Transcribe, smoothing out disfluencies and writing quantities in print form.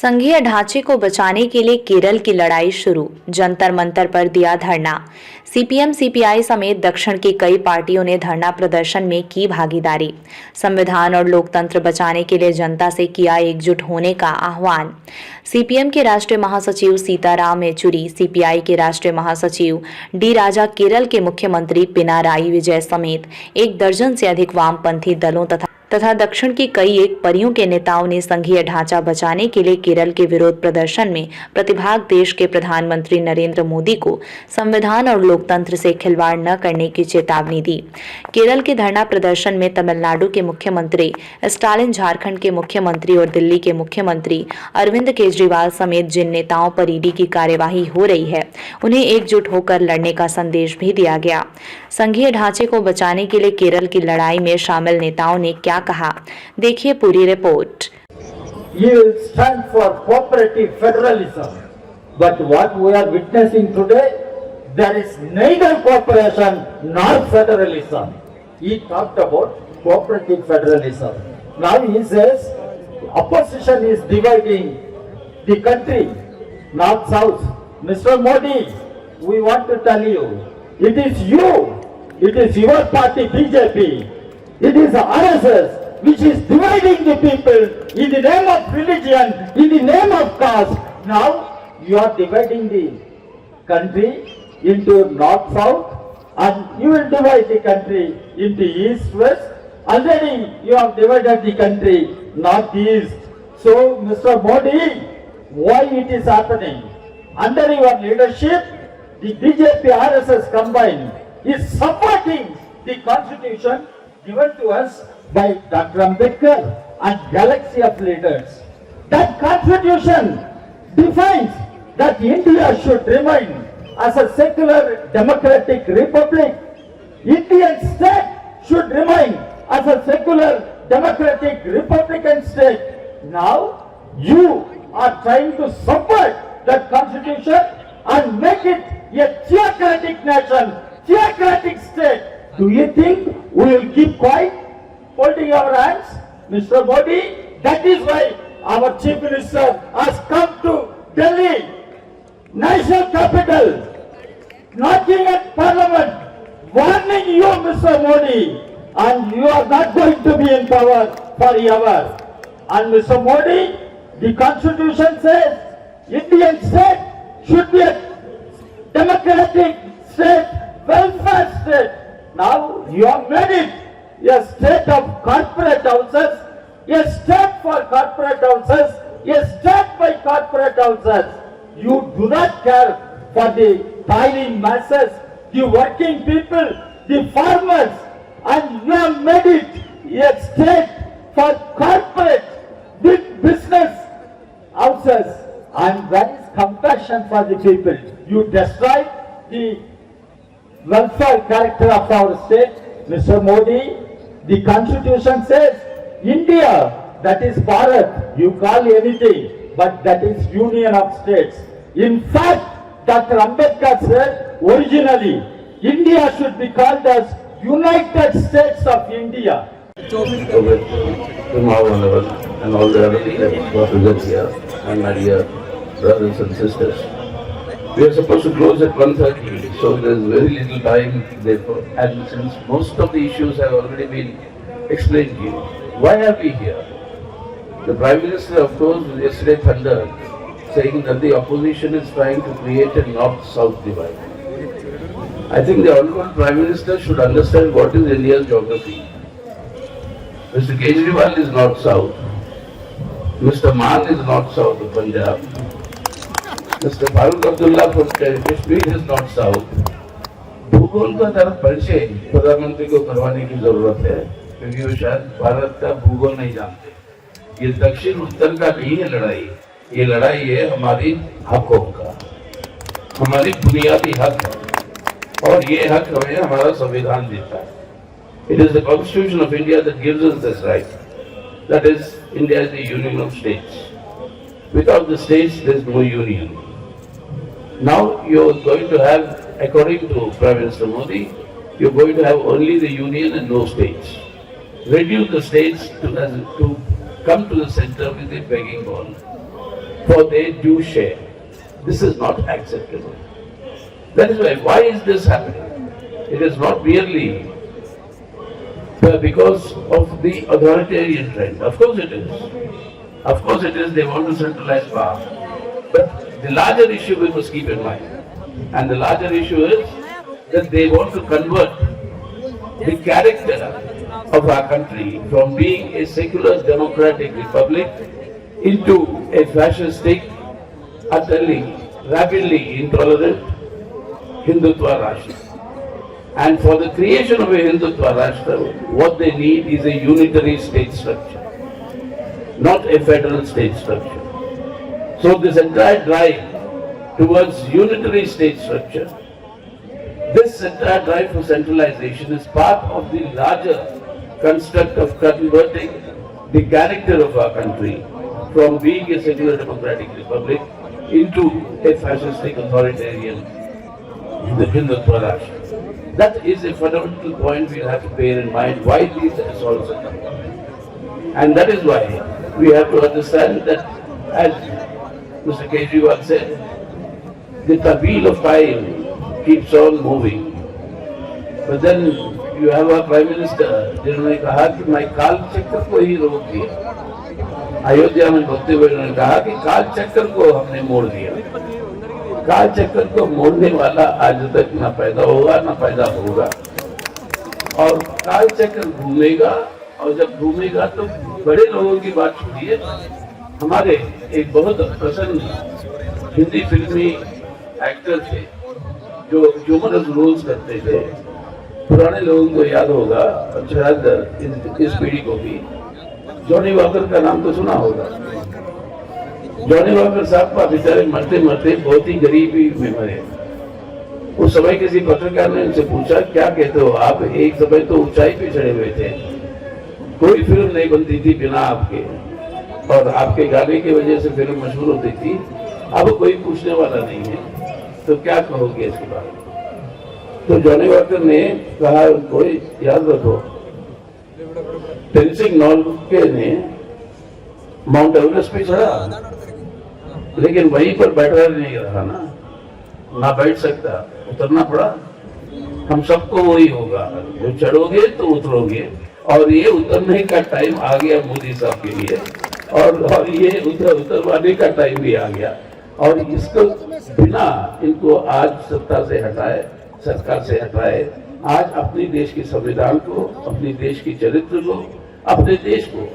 संघीय ढांचे को बचाने के लिए केरल की लड़ाई शुरू, जंतर मंतर पर दिया धरना। सीपीएम सीपीआई समेत दक्षिण की कई पार्टियों ने धरना प्रदर्शन में की भागीदारी। संविधान और लोकतंत्र बचाने के लिए जनता से किया एकजुट होने का आह्वान। सीपीएम के राष्ट्रीय महासचिव सीताराम येचुरी, सीपीआई के राष्ट्रीय महासचिव डी राजा, केरल के मुख्यमंत्री पिनाराई विजय समेत एक दर्जन से अधिक वामपंथी दलों तथा दक्षिण की कई एक परियों के नेताओं ने संघीय ढांचा बचाने के लिए केरल के विरोध प्रदर्शन में प्रतिभाग देश के प्रधानमंत्री नरेंद्र मोदी को संविधान और लोकतंत्र से खिलवाड़ न करने की चेतावनी दी। केरल के धरना प्रदर्शन में तमिलनाडु के मुख्यमंत्री स्टालिन, झारखंड के मुख्यमंत्री और दिल्ली के मुख्यमंत्री अरविंद केजरीवाल समेत जिन नेताओं पर ईडी की कार्यवाही हो रही है, उन्हें एकजुट होकर लड़ने का संदेश भी दिया गया। संघीय ढांचे को बचाने के लिए केरल की लड़ाई में शामिल नेताओं ने क्या कहा, देखिए पूरी report. You will stand for cooperative federalism, but what we are witnessing today, there is neither cooperation nor federalism. He talked about cooperative federalism. Now he says opposition is dividing the country, north south. Mr. Modi, we want to tell you, it is you, it is your party BJP, it is RSS which is dividing the people in the name of religion, in the name of caste. Now you are dividing the country into north-south, and you will divide the country into east-west. Already you have divided the country north-east. So Mr. Modi, why it is happening? Under your leadership, the BJP RSS combined is supporting the constitution given to us by Dr. Ambedkar and galaxy of leaders. That constitution defines that India should remain as a secular democratic republic. Indian state should remain as a secular democratic republican state. Now you are trying to support that constitution and make it a theocratic nation, theocratic state. Do you think we will keep quiet, folding our hands? Mr. Modi, that is why our Chief Minister has come to Delhi, national capital, knocking at Parliament, warning you, Mr. Modi, and you are not going to be in power forever. And Mr. Modi, the Constitution says Indian state should be a democratic state, welfare state. Now you have made it a state of corporate houses, a state for corporate houses, a state by corporate houses. You do not care for the toiling masses, the working people, the farmers, and you have made it a state for corporate, big business houses. And where is compassion for the people? You destroy the welfare character of our state. Mr. Modi, the constitution says India, that is Bharat, you call anything, but that is union of states. In fact, Dr. Ambedkar said originally India should be called as United States of India. And all the other people who are present here, and my dear brothers and sisters. We are supposed to close at 1:30, so there is very little time therefore. And since most of the issues have already been explained to you, why are we here? The Prime Minister, of course, yesterday thundered, saying that the opposition is trying to create a north-south divide. I think the Honourable Prime Minister should understand what is India's geography. Mr. Kejriwal is north-south. Mr. Maan is north-south of Punjab. Mr. Farooq Abdullah from Kashmir is north-south. भूगोल का तरफ परिचय प्रधानमंत्री को करवाने की जरूरत है, क्योंकि वो शायद भारत का भूगोल नहीं जानते। ये दक्षिण उत्तर का नहीं है लड़ाई, ये लड़ाई है हमारी हकों का, हमारी बुनियादी हक है, और ये हक हमें हमारा संविधान देता है। It is the Constitution of India that gives us this right. That is, India is the union of states. Without the states, there is no union. Now you are going to have, according to Prime Minister Modi, you are going to have only the union and no states. Reduce the states to come to the center with a begging bowl. for their due share. This is not acceptable. That is why is this happening? It is not merely because of the authoritarian trend. Of course it is. Of course it is, they want to centralize power. But the larger issue we must keep in mind. And the larger issue is that they want to convert the character of our country from being a secular democratic republic into a fascistic, utterly, rapidly intolerant Hindutva Rashtra. And for the creation of a Hindutva Rashtra, what they need is a unitary state structure, not a federal state structure. So this entire drive towards unitary state structure, this entire drive for centralization is part of the larger construct of converting the character of our country from being a secular democratic republic into a fascistic authoritarian Hindutva Rashtra. That is a fundamental point we have to bear in mind why these assaults are coming. And that is why we have to understand that, as Mr. Kejriwal said, the wheel of time keeps on moving. But then you have a Prime Minister जिन्होंने कहा कि मैं काल चक्र को ही रोक दिया। अयोध्या में बोलते हुए उन्होंने कहा कि काल चक्र को हमने मोड़ दिया। काल चक्र को मोड़ने वाला आज तक न पैदा होगा न पैदा होगा। और काल चक्र घूमेगा, और जब घूमेगा तो बड़े लोगों की बात छोड़िए, हमारे एक बहुत प्रसन्न हिंदी फिल्मी एक्टर थे जो ह्यूमरस रोल्स करते थे। पुराने लोगों को याद होगा, और शायद इस पीढ़ी को भी, जॉनी वॉकर का नाम तो सुना होगा। जॉनी वॉकर साहब का बेचारे मरते मरते बहुत ही गरीबी में मरे। उस समय किसी पत्रकार ने उनसे पूछा, क्या कहते हो आप, एक समय तो ऊंचाई पे चढ़े हुए थे, कोई फिल्म नहीं बनती थी बिना आपके, और आपके गाने की वजह से फिल्म मशहूर होती थी, अब कोई पूछने वाला नहीं है, तो क्या कहोगे इसके बारे में? तो जॉनी वॉकर ने कहा, उनको याद रखो, टेंसिंग नॉर्गे ने माउंट एवरेस्ट पे चढ़ा, लेकिन वहीं पर बैठा नहीं रहा ना बैठ सकता, उतरना पड़ा। हम सबको वही होगा, जो चढ़ोगे तो उतरोगे, और ये उतरने का टाइम आ गया मोदी साहब के लिए, और ये उतरवाने का टाइम भी आ गया। और इसको बिना इनको आज सत्ता से हटाए, सरकार से हटाए, आज अपने देश के संविधान को, अपने देश की चरित्र को, अपने देश को